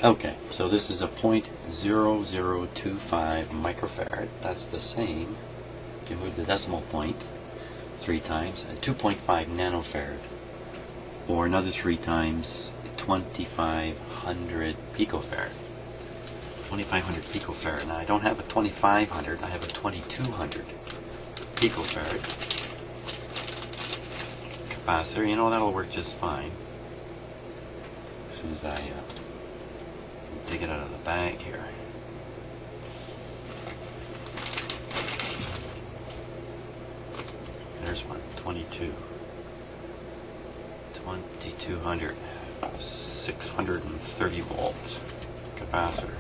Okay, so this is a 0.0025 microfarad. That's the same, if you move the decimal point 3 times, 2.5 nanofarad, or another 3 times 2500 picofarad. 2500 picofarad. Now I don't have a 2500, I have a 2200 picofarad capacitor. You know, that'll work just fine as soon as I take it out of the bag here. There's one, 2200, 630 volt capacitor.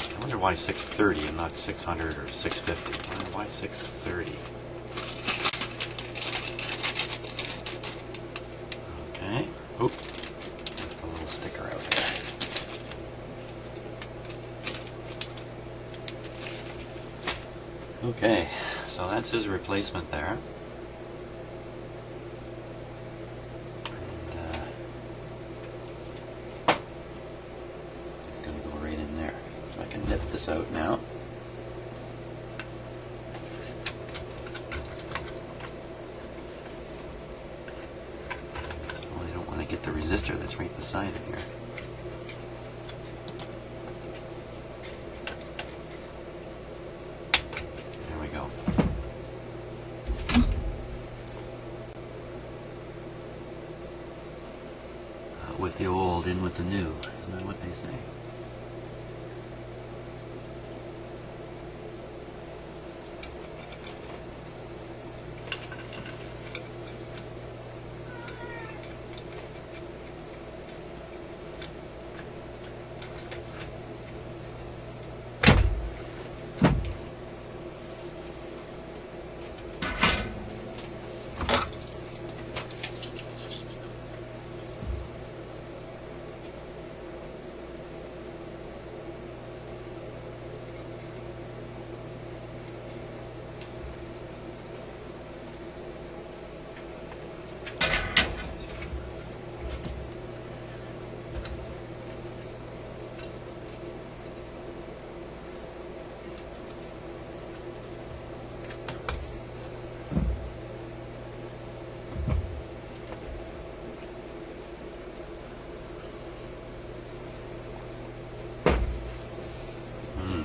I wonder why 630 and not 600 or 650. I wonder why 630. Okay. Oop. Left a little sticker out there. Okay, so that's his replacement there. Nip this out now. So I don't want to get the resistor that's right beside it here. There we go. Out with the old, in with the new. Isn't that what they say?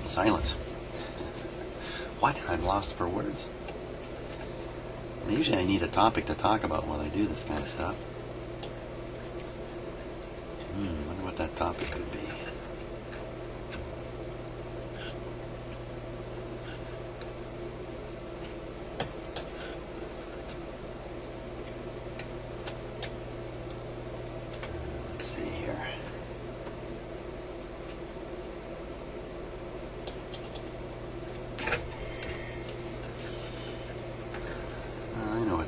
Silence. What? I'm lost for words. Usually I need a topic to talk about while I do this kind of stuff. Wonder what that topic could be. Let's see here.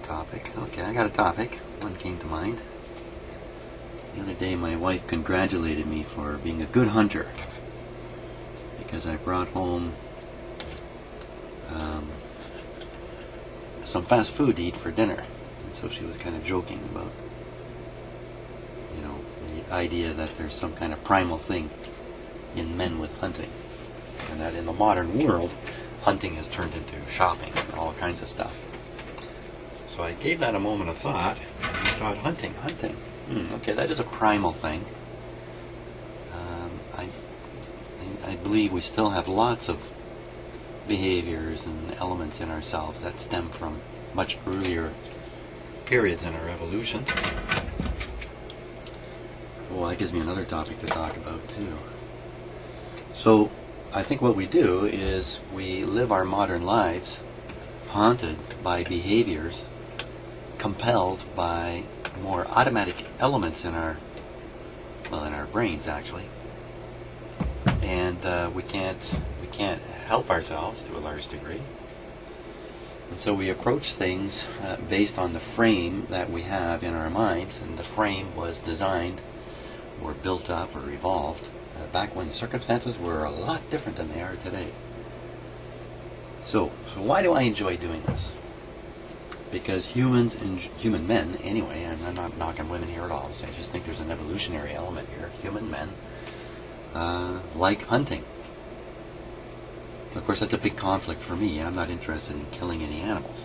Topic. Okay, I got a topic. One came to mind. The other day my wife congratulated me for being a good hunter because I brought home some fast food to eat for dinner. And so she was kind of joking about, you know, the idea that there's some kind of primal thing in men with hunting. And that in the modern world, hunting has turned into shopping and all kinds of stuff. So I gave that a moment of thought, and I thought, hunting. Okay, that is a primal thing. I believe we still have lots of behaviors and elements in ourselves that stem from much earlier periods in our evolution. Well, that gives me another topic to talk about too. So I think what we do is we live our modern lives haunted by behaviors compelled by more automatic elements in our brains actually, and we can't help ourselves to a large degree, and so we approach things based on the frame that we have in our minds, and the frame was designed or built up or evolved back when circumstances were a lot different than they are today. So why do I enjoy doing this? because humans and human men, anyway, and I'm not knocking women here at all, I just think there's an evolutionary element here. Human men like hunting. Of course, that's a big conflict for me. I'm not interested in killing any animals.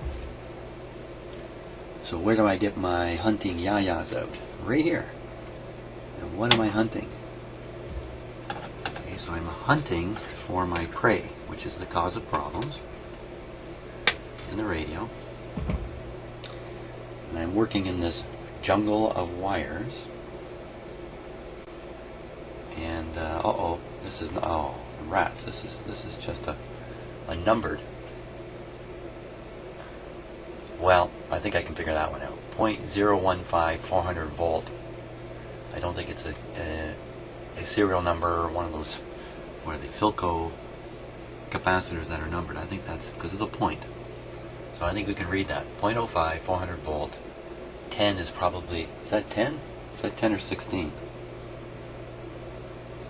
So where do I get my hunting yayas out? Right here. And what am I hunting? Okay, so I'm hunting for my prey, which is the cause of problems in the radio. And I'm working in this jungle of wires. And this is rats. This is just a numbered. Well, I think I can figure that one out. 0.015 400 volt. I don't think it's a serial number or one of those, what are they, Philco capacitors that are numbered. I think that's because of the point. So I think we can read that. 0.05 400 volt. 10 is probably, is that 10? Is that 10 or 16?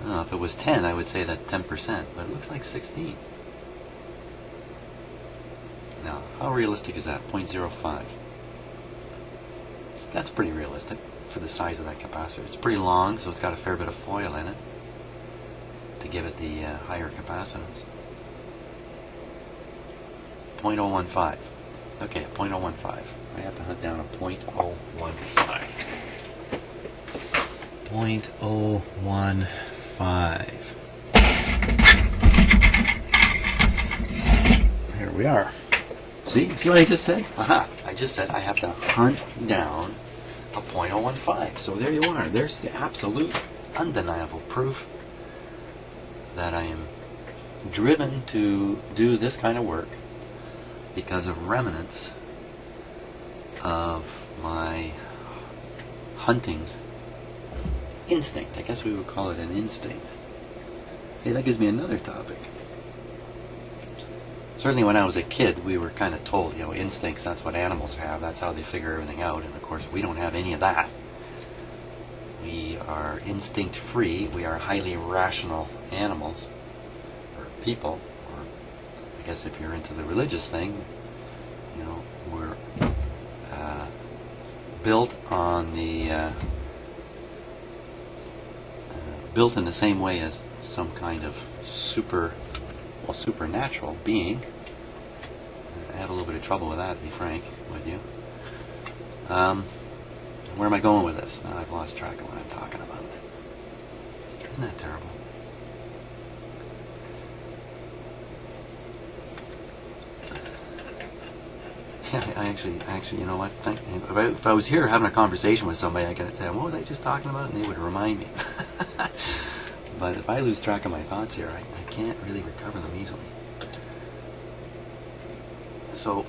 Oh, if it was 10, I would say that's 10%, but it looks like 16. Now, how realistic is that? 0.05. That's pretty realistic for the size of that capacitor. It's pretty long, so it's got a fair bit of foil in it to give it the higher capacitance. 0.015. Okay, 0.015. I have to hunt down a 0.015. 0.015. Here we are. See what I just said? Aha! I just said I have to hunt down a 0.015. So there you are. There's the absolute, undeniable proof that I am driven to do this kind of work because of remnants of my hunting instinct. I guess we would call it an instinct. Hey, that gives me another topic. Certainly when I was a kid, we were kind of told, instincts, that's what animals have, that's how they figure everything out, and of course we don't have any of that. We are instinct free, we are highly rational animals, or people, or I guess if you're into the religious thing, we're built on the, built in the same way as some kind of supernatural being. I had a little bit of trouble with that, to be frank with you. Where am I going with this? Now I've lost track of what I'm talking about. Isn't that terrible? Yeah, I actually, you know what? If I was here having a conversation with somebody, I could say, what was I just talking about? And they would remind me. But if I lose track of my thoughts here, I can't really recover them easily. So,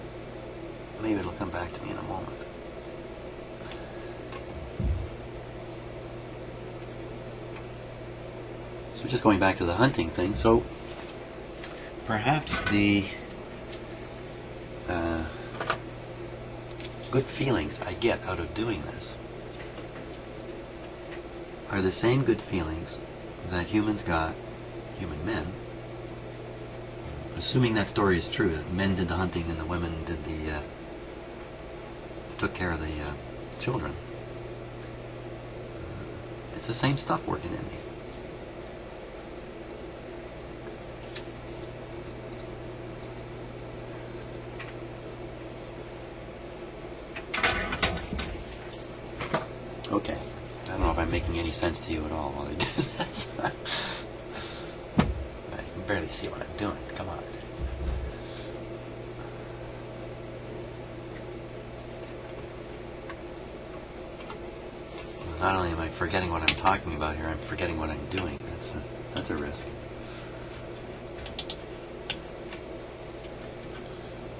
maybe it'll come back to me in a moment. So just going back to the hunting thing, so perhaps the good feelings I get out of doing this are the same good feelings that humans got, human men, assuming that story is true, that men did the hunting and the women did took care of the children. It's the same stuff working in me. Okay, I don't know if I'm making any sense to you at all while I do this. I can barely see what I'm doing. Come on. Not only am I forgetting what I'm talking about here, I'm forgetting what I'm doing. That's a risk.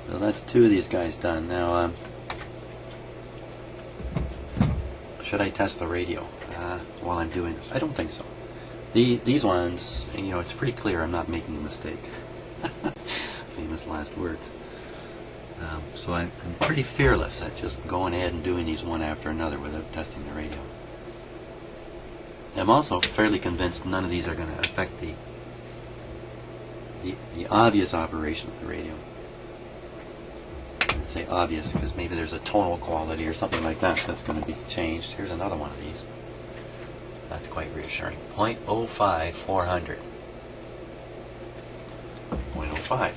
So that's two of these guys done. Now, should I test the radio while I'm doing this? I don't think so. These ones, it's pretty clear I'm not making a mistake. Famous last words. So I'm pretty fearless at just going ahead and doing these one after another without testing the radio. I'm also fairly convinced none of these are going to affect the obvious operation of the radio. say obvious because maybe there's a tonal quality or something like that that's going to be changed. Here's another one of these. That's quite reassuring. 0.05 400. 0.05.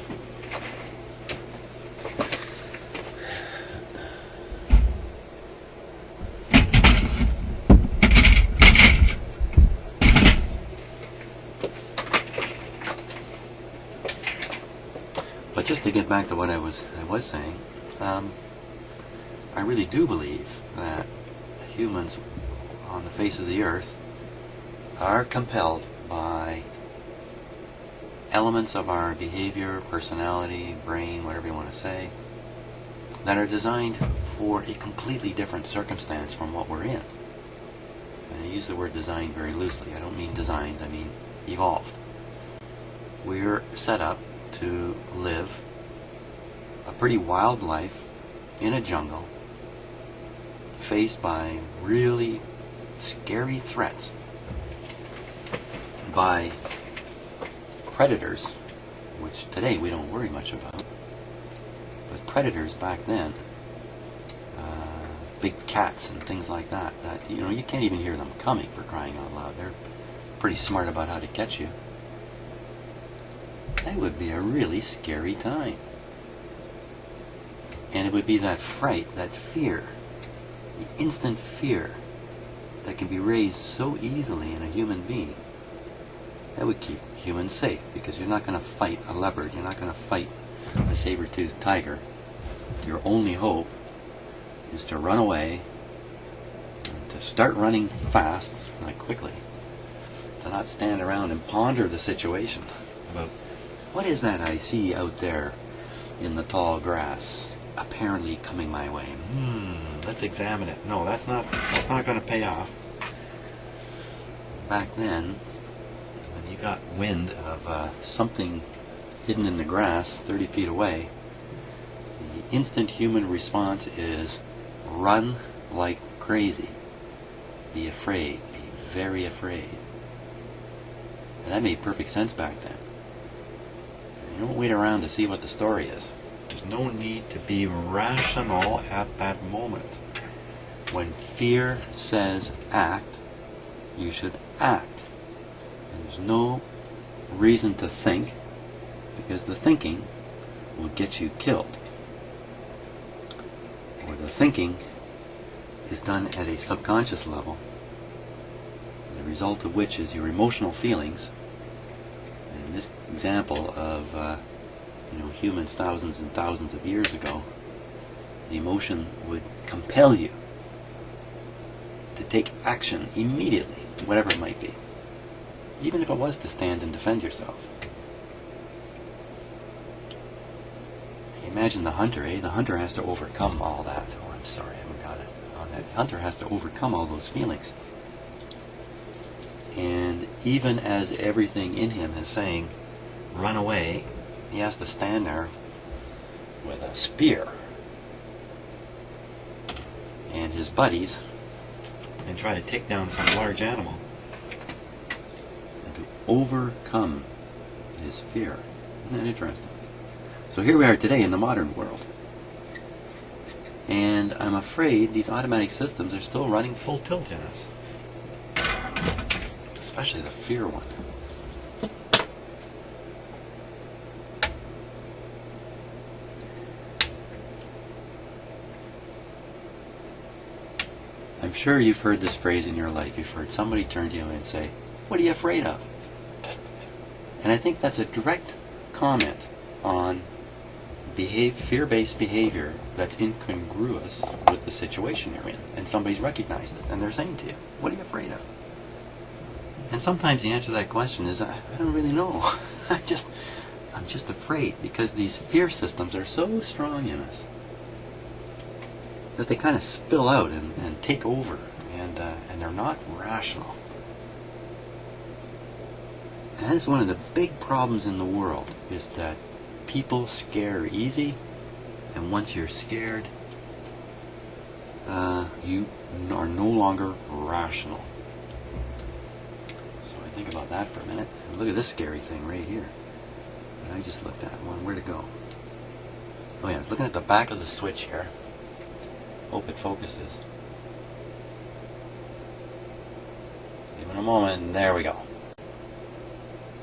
But just to get back to what I was saying, I really do believe that humans on the face of the earth are compelled by elements of our behavior, personality, brain, whatever you want to say, that are designed for a completely different circumstance from what we're in. And I use the word designed very loosely. I don't mean designed, I mean evolved. We're set up to live a pretty wild life in a jungle, faced by really scary threats, by predators, which today we don't worry much about, but predators back then, big cats and things like that, you can't even hear them coming, for crying out loud. They're pretty smart about how to catch you. That would be a really scary time. And it would be that fright, that fear, the instant fear that can be raised so easily in a human being, that would keep humans safe, because you're not going to fight a leopard, you're not going to fight a saber-toothed tiger. Your only hope is to run away, and to start running fast, like quickly, to not stand around and ponder the situation about, what is that I see out there in the tall grass, apparently coming my way? Let's examine it. No, that's not going to pay off. Back then, when you got wind of something hidden in the grass 30 feet away, the instant human response is run like crazy. Be afraid. Be very afraid. And that made perfect sense back then. You don't wait around to see what the story is. There's no need to be rational at that moment. When fear says act, you should act. And there's no reason to think, because the thinking will get you killed. Or the thinking is done at a subconscious level, the result of which is your emotional feelings. In this example of humans thousands and thousands of years ago, the emotion would compel you to take action immediately, whatever it might be, even if it was to stand and defend yourself. Imagine the hunter, The hunter has to overcome all that. Oh, I'm sorry, I haven't got it on that. The hunter has to overcome all those feelings. And even as everything in him is saying, run away, he has to stand there with a spear and his buddies and try to take down some large animal, and to overcome his fear. Isn't that interesting? So here we are today in the modern world. And I'm afraid these automatic systems are still running full tilt in us. Especially the fear one. I'm sure you've heard this phrase in your life. You've heard somebody turn to you and say, "What are you afraid of?" And I think that's a direct comment on fear-based behavior that's incongruous with the situation you're in. And somebody's recognized it, and they're saying to you, "What are you afraid of?" And sometimes the answer to that question is, I don't really know. I'm just afraid, because these fear systems are so strong in us that they kind of spill out and take over, and they're not rational. And that is one of the big problems in the world, is that people scare easy, and once you're scared, you are no longer rational. So I think about that for a minute. And look at this scary thing right here that I just looked at. Where'd it go? Oh yeah, looking at the back of the switch here. Hope it focuses. Give it a moment, there we go.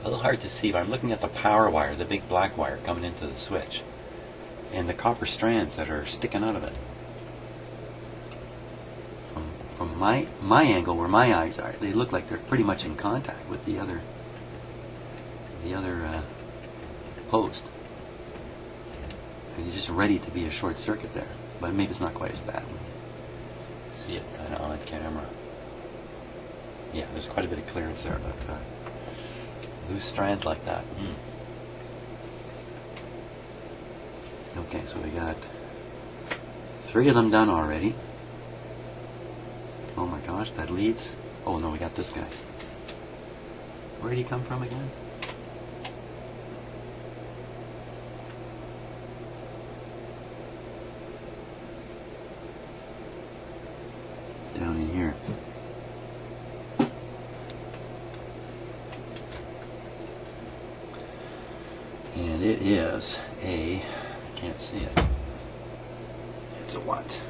A little hard to see, but I'm looking at the power wire, the big black wire coming into the switch, and the copper strands that are sticking out of it. From my angle, where my eyes are, they look like they're pretty much in contact with the other post. And you're just ready to be a short circuit there, but maybe it's not quite as bad when you see it kind of on camera. Yeah, there's quite a bit of clearance there, but loose strands like that. Okay, so we got 3 of them done already. Oh my gosh, that leaves. Oh no, we got this guy. Where did he come from again? Down in here. And it is a, I can't see it. It's a what?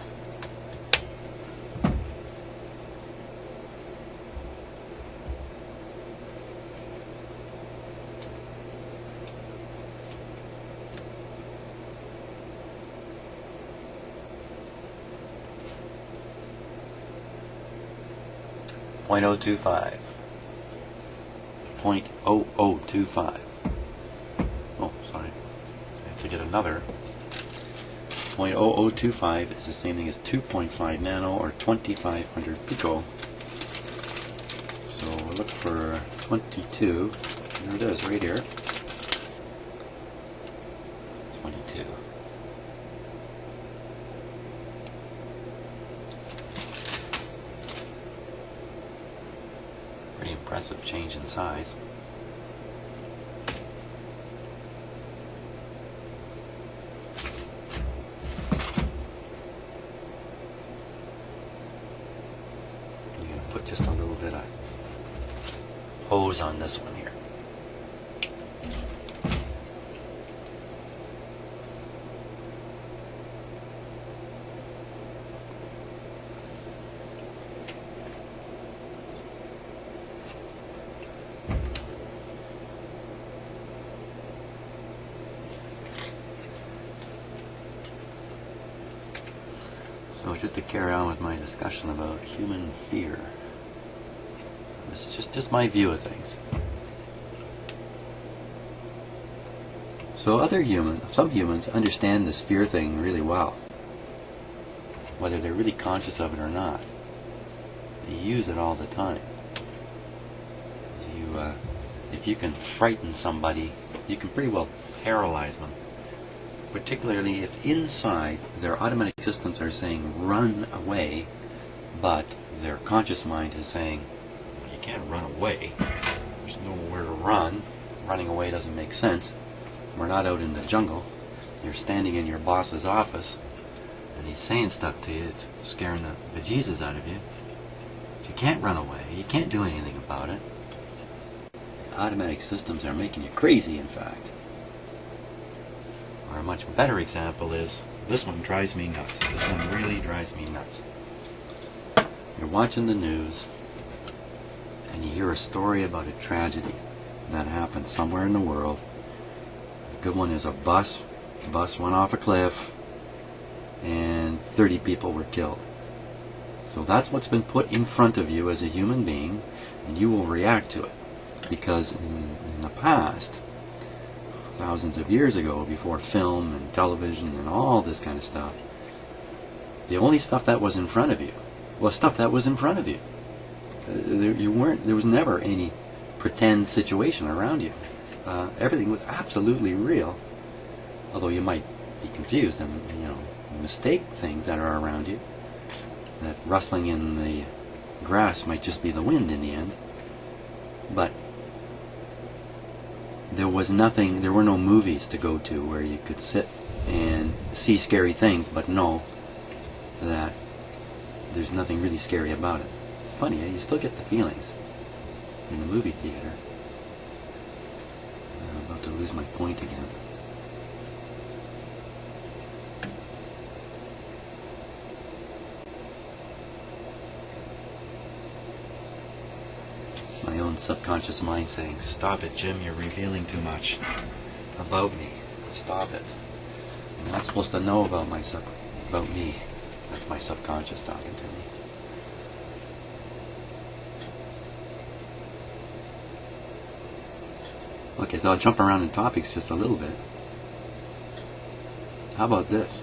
.025. 0.0025. Oh, sorry. I have to get another. 0.0025 is the same thing as 2.5 nano or 2500 pico. So we'll look for 22. There it is, right here. 22. Pretty impressive change in size. I'm going to put just a little bit of hose on this one here. So just to carry on with my discussion about human fear, this is just my view of things. So some humans understand this fear thing really well, whether they're really conscious of it or not. They use it all the time. If you can frighten somebody, you can pretty well paralyze them. Particularly if inside their automatic systems are saying run away, but their conscious mind is saying, well, you can't run away. There's nowhere to run. Running away doesn't make sense. We're not out in the jungle. You're standing in your boss's office, and he's saying stuff to you. It's scaring the bejesus out of you. But you can't run away. You can't do anything about it. The automatic systems are making you crazy, in fact. Or a much better example is, this one drives me nuts. This one really drives me nuts. You're watching the news, and you hear a story about a tragedy that happened somewhere in the world. A good one is a bus. The bus went off a cliff, and 30 people were killed. So that's what's been put in front of you as a human being, and you will react to it. Because in the past, thousands of years ago, before film and television and all this kind of stuff, the only stuff that was in front of you was stuff that was in front of you. There was never any pretend situation around you. Everything was absolutely real, although you might be confused and mistake things that are around you. That rustling in the grass might just be the wind in the end. But there was nothing, there were no movies to go to where you could sit and see scary things but know that there's nothing really scary about it. It's funny, you still get the feelings in the movie theater. I'm about to lose my point again. It's my own subconscious mind saying, stop it, Jim, you're revealing too much about me. Stop it. I'm not supposed to know about about me. That's my subconscious talking to me. Okay, so I'll jump around in topics just a little bit. How about this?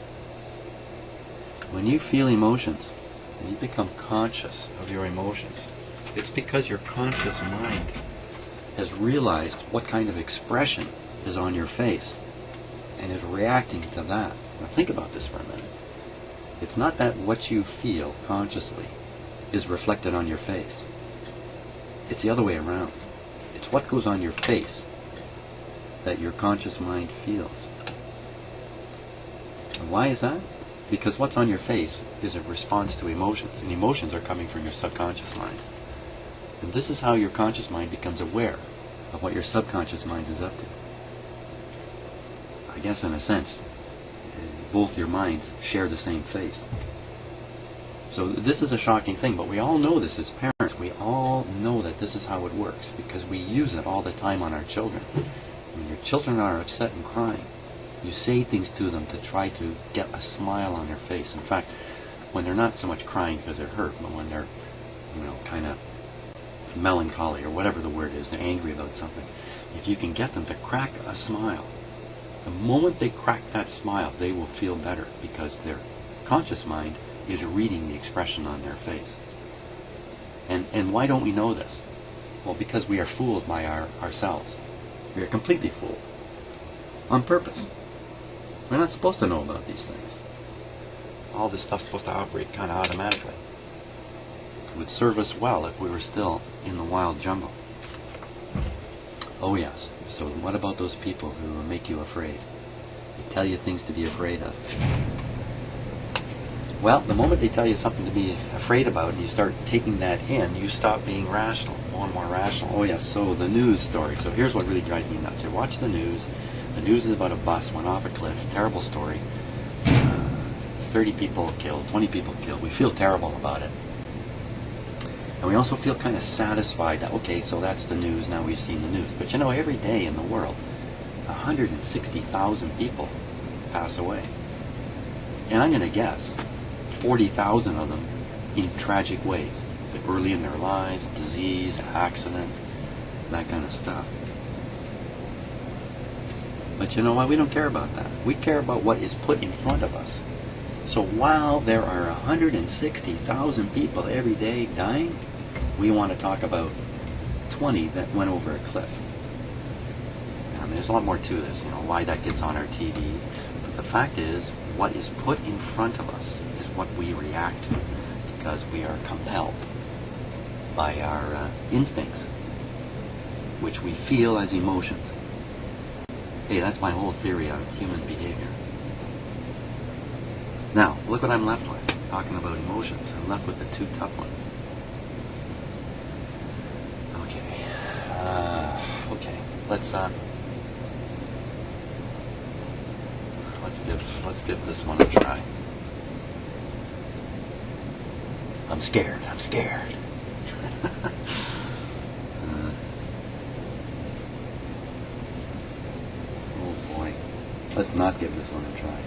When you feel emotions, and you become conscious of your emotions, it's because your conscious mind has realized what kind of expression is on your face and is reacting to that. Now think about this for a minute. It's not that what you feel consciously is reflected on your face. It's the other way around. It's what goes on your face that your conscious mind feels. And why is that? Because what's on your face is a response to emotions, and emotions are coming from your subconscious mind. And this is how your conscious mind becomes aware of what your subconscious mind is up to. I guess in a sense, both your minds share the same face. So this is a shocking thing, but we all know this as parents. We all know that this is how it works because we use it all the time on our children. When your children are upset and crying, you say things to them to try to get a smile on their face. In fact, when they're not so much crying because they're hurt, but when they're, kind of melancholy or whatever the word is, they're angry about something, if you can get them to crack a smile, the moment they crack that smile, they will feel better because their conscious mind is reading the expression on their face. And why don't we know this? Well, because we are fooled by ourselves. We are completely fooled. On purpose. We're not supposed to know about these things. All this stuff's supposed to operate kind of automatically. It would serve us well if we were still in the wild jungle. Oh yes. So what about those people who make you afraid? They tell you things to be afraid of. Well, the moment they tell you something to be afraid about and you start taking that in, you stop being rational, more and more rational. Oh yes, so the news story. So here's what really drives me nuts. I watch the news. The news is about a bus went off a cliff. Terrible story. 30 people killed, 20 people killed. We feel terrible about it. And we also feel kind of satisfied that, okay, so that's the news, now we've seen the news. But every day in the world, 160,000 people pass away. And I'm going to guess 40,000 of them in tragic ways. Early in their lives, disease, accident, that kind of stuff. But you know what? We don't care about that. We care about what is put in front of us. So while there are 160,000 people every day dying, we want to talk about 20 that went over a cliff. I mean, there's a lot more to this, why that gets on our TV. But the fact is, what is put in front of us is what we react to because we are compelled by our instincts, which we feel as emotions. Hey, that's my whole theory on human behavior. Now, look what I'm left with, talking about emotions. I'm left with the two tough ones. Okay, let's give this one a try. I'm scared. Oh boy, let's not give this one a try.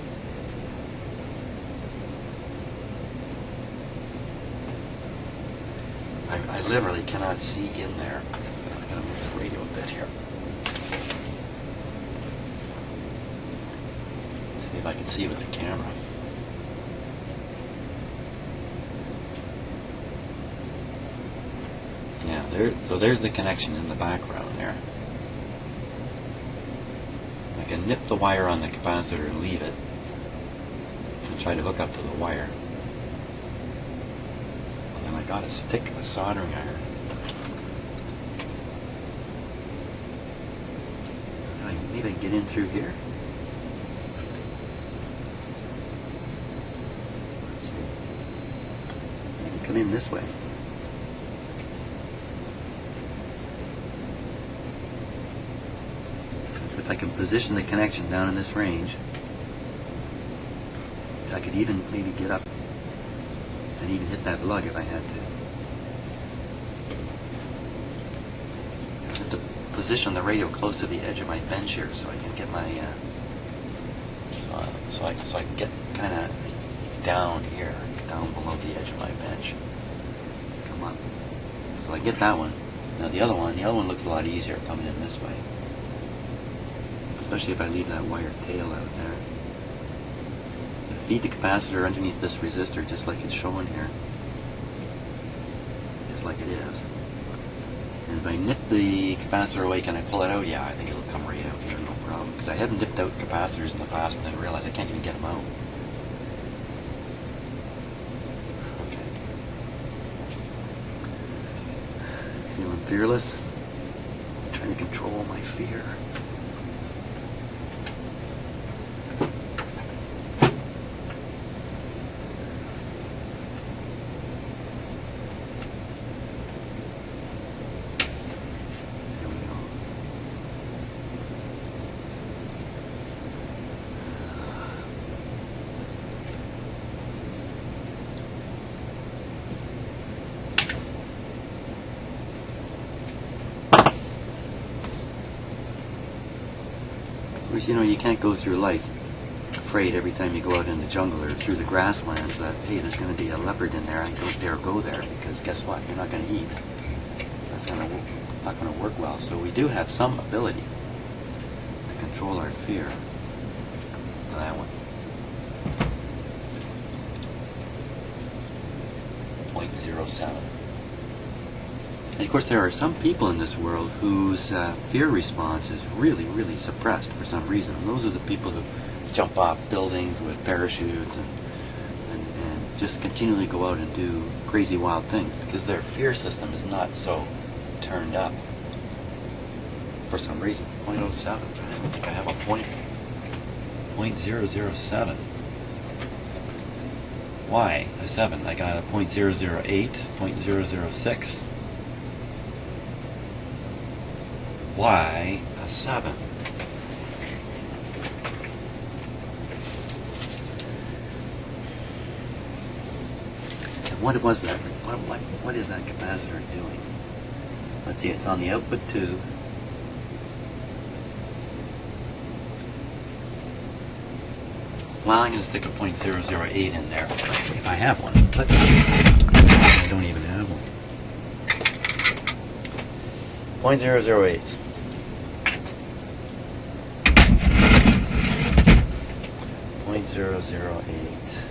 I literally cannot see in there. I'm going to move the radio a bit here. See if I can see with the camera. Yeah, so there's the connection in the background there. I can nip the wire on the capacitor and leave it and try to hook up to the wire. I got to stick a soldering iron. Maybe I can get in through here. Let's see. I can come in this way. So if I can position the connection down in this range, I could even maybe get up and even hit that lug if I had to. position the radio close to the edge of my bench here, so I can get my so I can get kind of down here, down below the edge of my bench. Come on. So I get that one. Now the other one looks a lot easier coming in this way, especially if I leave that wire tail out there. Feed the capacitor underneath this resistor, just like it's showing here, just like it is. And if I nip the capacitor away, can I pull it out? Yeah, I think it'll come right out here, no problem. Because I haven't nipped out capacitors in the past and then realized I can't even get them out. Okay. Feeling fearless. Trying to control my fear. Of course, you know, you can't go through life afraid every time you go out in the jungle or through the grasslands that, hey, there's going to be a leopard in there, I don't dare go there, because guess what? You're not going to eat. That's not going to work well. So we do have some ability to control our fear. That one. 0.07. And of course, there are some people in this world whose fear response is really, really suppressed for some reason. And those are the people who jump off buildings with parachutes and just continually go out and do crazy, wild things because their fear system is not so turned up for some reason. 0.07. I don't think I have a point. 0.007. Why a 7? I got a 0.008, 0.006. Why a 7? And what was that? What is that capacitor doing? Let's see, it's on the output tube. Well, I'm going to stick a 0.008 in there if I have one. Let's see. I don't even have one. 0.008. 0.008.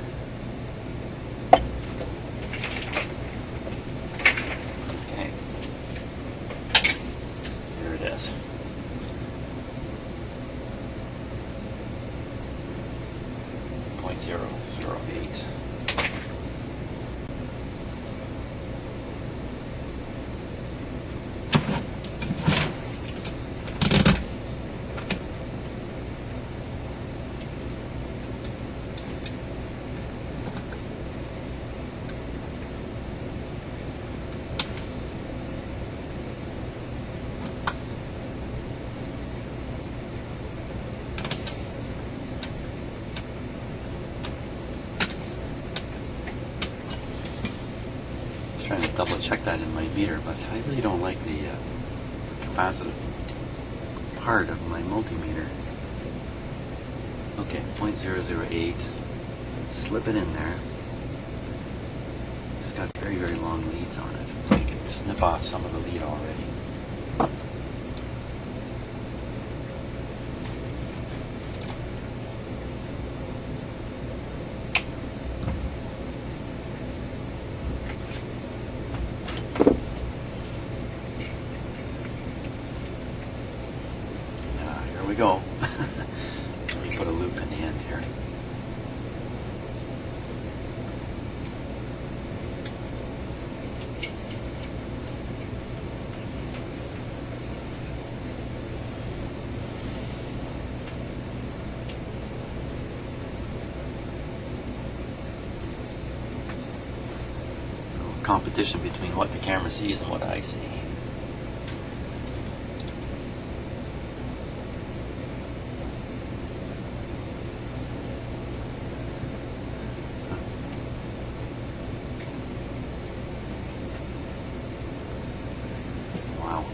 Okay. Here it is. 0.008. Trying to double check that in my meter, but I really don't like the capacitive part of my multimeter. Okay, 0.008. Slip it in there. It's got very, very long leads on it. I can snip off some of the lead already. Here we go. Let me put a loop in the end here. Competition between what the camera sees and what I see. Wow.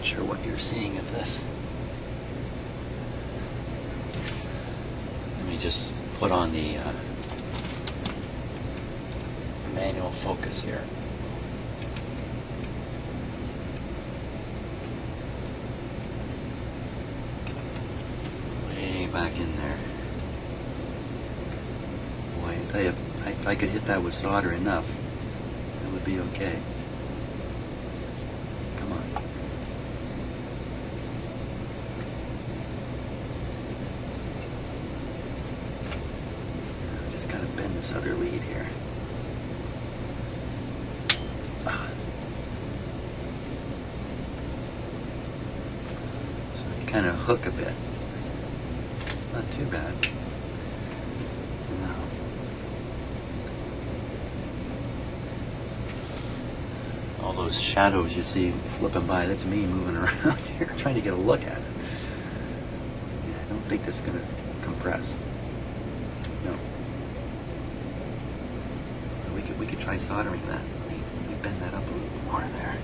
Not sure what you're seeing of this. Let me just put on the manual focus here. Way back in there. Boy, I tell you, if I could hit that with solder enough, it would be okay. Come on. Just gotta bend this other lead here. So you kind of hook a bit. It's not too bad. No. All those shadows you see flipping by, that's me moving around here trying to get a look at it. Yeah, I don't think this is going to compress. No. We could try soldering that. Let me bend that up a little more there.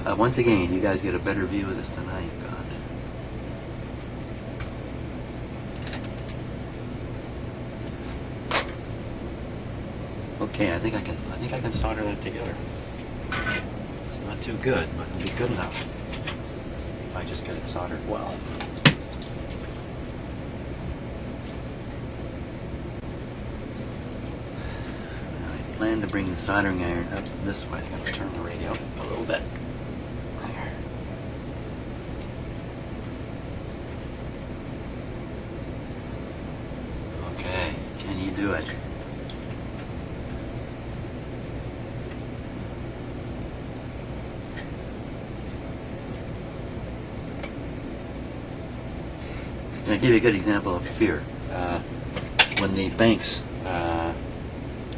Yeah, once again, you guys get a better view of this than I got. Okay, I think I can solder that together. It's not too good, but it'll be good enough if I just get it soldered well. I plan to bring the soldering iron up this way. I'm going to turn the radio up a little bit. There. Okay, can you do it? I'll give you a good example of fear. When the banks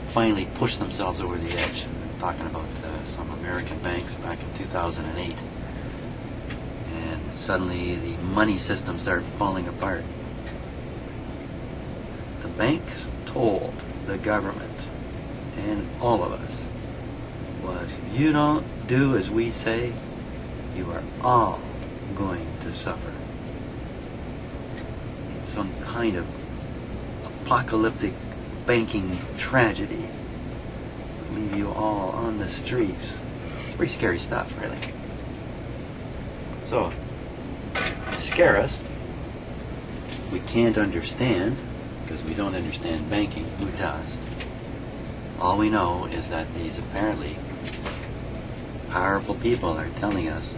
finally pushed themselves over the edge, I'm talking about some American banks back in 2008, and suddenly the money system started falling apart. The banks told the government and all of us was, you don't do as we say, you are all going to suffer. Some kind of apocalyptic banking tragedy. Leave you all on the streets. It's pretty scary stuff, really. So, to scare us, we can't understand, because we don't understand banking. Who does? All we know is that these apparently powerful people are telling us,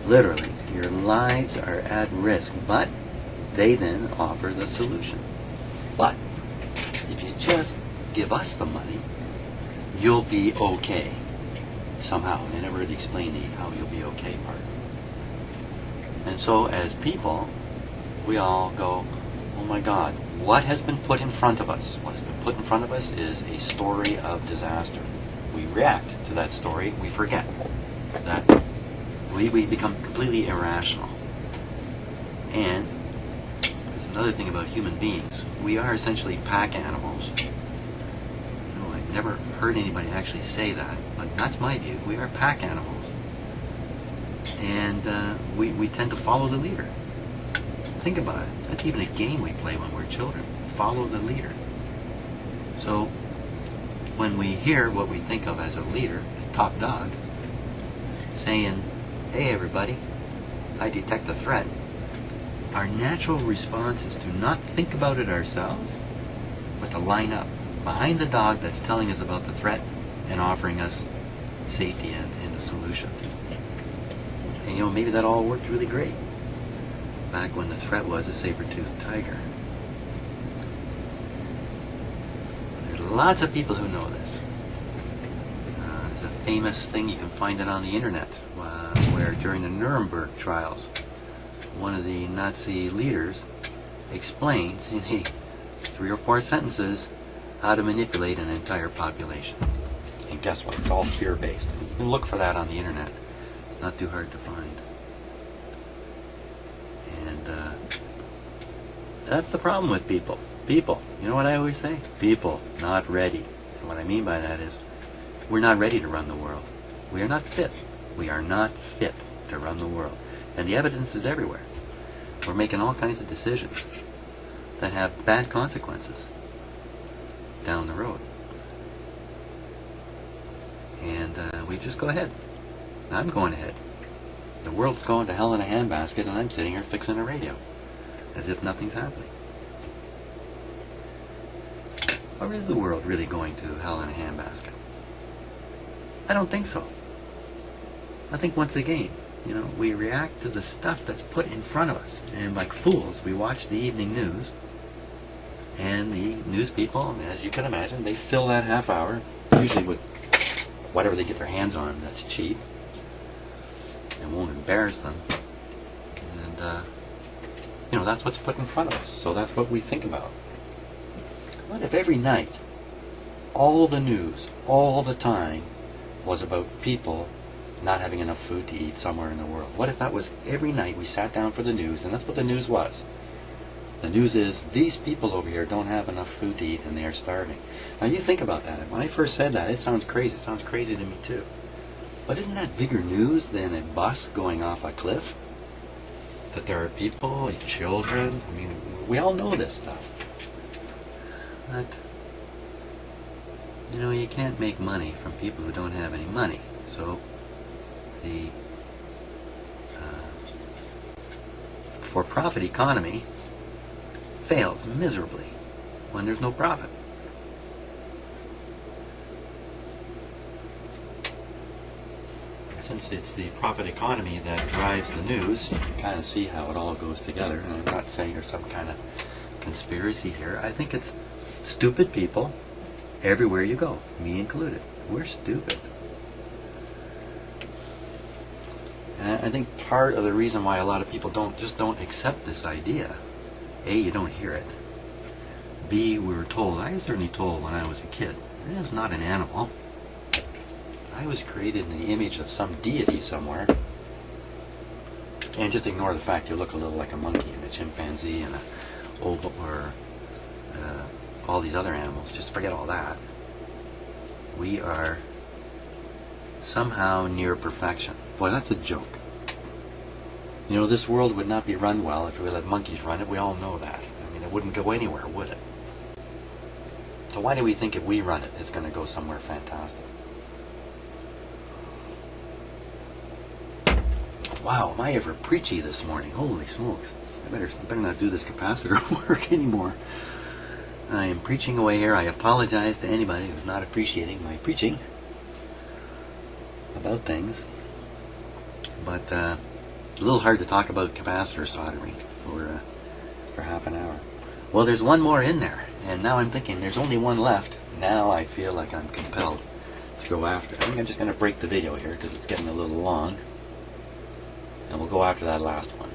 literally, your lives are at risk, but they then offer the solution. But if you just give us the money, you'll be okay. Somehow. They never really explain the how you'll be okay part. And so as people, we all go, oh my God, what has been put in front of us? What has been put in front of us is a story of disaster. We react to that story. We forget that we become completely irrational. And another thing about human beings, we are essentially pack animals. I've never heard anybody actually say that, but that's my view. We are pack animals. And we tend to follow the leader. Think about it. That's even a game we play when we're children. Follow the leader. So when we hear what we think of as a leader, a top dog, saying, hey everybody, I detect a threat, our natural response is to not think about it ourselves, but to line up behind the dog that's telling us about the threat and offering us safety and the solution. And maybe that all worked really great back when the threat was a saber-toothed tiger. There's lots of people who know this. There's a famous thing, you can find it on the internet, where during the Nuremberg trials, one of the Nazi leaders explains in 3 or 4 sentences how to manipulate an entire population. And guess what? It's all fear-based. You can look for that on the internet. It's not too hard to find. And that's the problem with people. People. You know what I always say? People not ready. And what I mean by that is We're not ready to run the world. We are not fit. We are not fit to run the world. And the evidence is everywhere. We're making all kinds of decisions that have bad consequences down the road. And we just go ahead. I'm going ahead. The world's going to hell in a handbasket, and I'm sitting here fixing a radio as if nothing's happening. Or is the world really going to hell in a handbasket? I don't think so. I think once again, we react to the stuff that's put in front of us. And like fools, we watch the evening news. And the news people, as you can imagine, they fill that half hour, usually with whatever they get their hands on that's cheap and won't embarrass them. And, that's what's put in front of us. So that's what we think about. What if every night, all the news, all the time, was about people not having enough food to eat somewhere in the world? What if that was every night we sat down for the news, and that's what the news was? The news is, these people over here don't have enough food to eat and they are starving. Now you think about that. When I first said that, it sounds crazy. It sounds crazy to me too. But isn't that bigger news than a bus going off a cliff? That there are people, children, we all know this stuff. But, you can't make money from people who don't have any money. So, the for-profit economy fails miserably when there's no profit. Since it's the profit economy that drives the news, you can kind of see how it all goes together. And I'm not saying there's some kind of conspiracy here. I think it's stupid people everywhere you go, me included. We're stupid. And I think part of the reason why a lot of people don't accept this idea, A, you don't hear it. B, we were told, I was certainly told when I was a kid, I was not an animal. I was created in the image of some deity somewhere. And just ignore the fact you look a little like a monkey and a chimpanzee and all these other animals. Just forget all that. We are somehow near perfection. Boy, that's a joke. This world would not be run well if we let monkeys run it. We all know that. It wouldn't go anywhere, would it? So why do we think if we run it, it's going to go somewhere fantastic? Wow, am I ever preachy this morning? Holy smokes. I better not do this capacitor work anymore. I am preaching away here. I apologize to anybody who's not appreciating my preaching about things. But a little hard to talk about capacitor soldering for half an hour. Well, there's one more in there, and now I'm thinking there's only one left. Now I feel like I'm compelled to go after it. I think I'm just going to break the video here because it's getting a little long. And we'll go after that last one.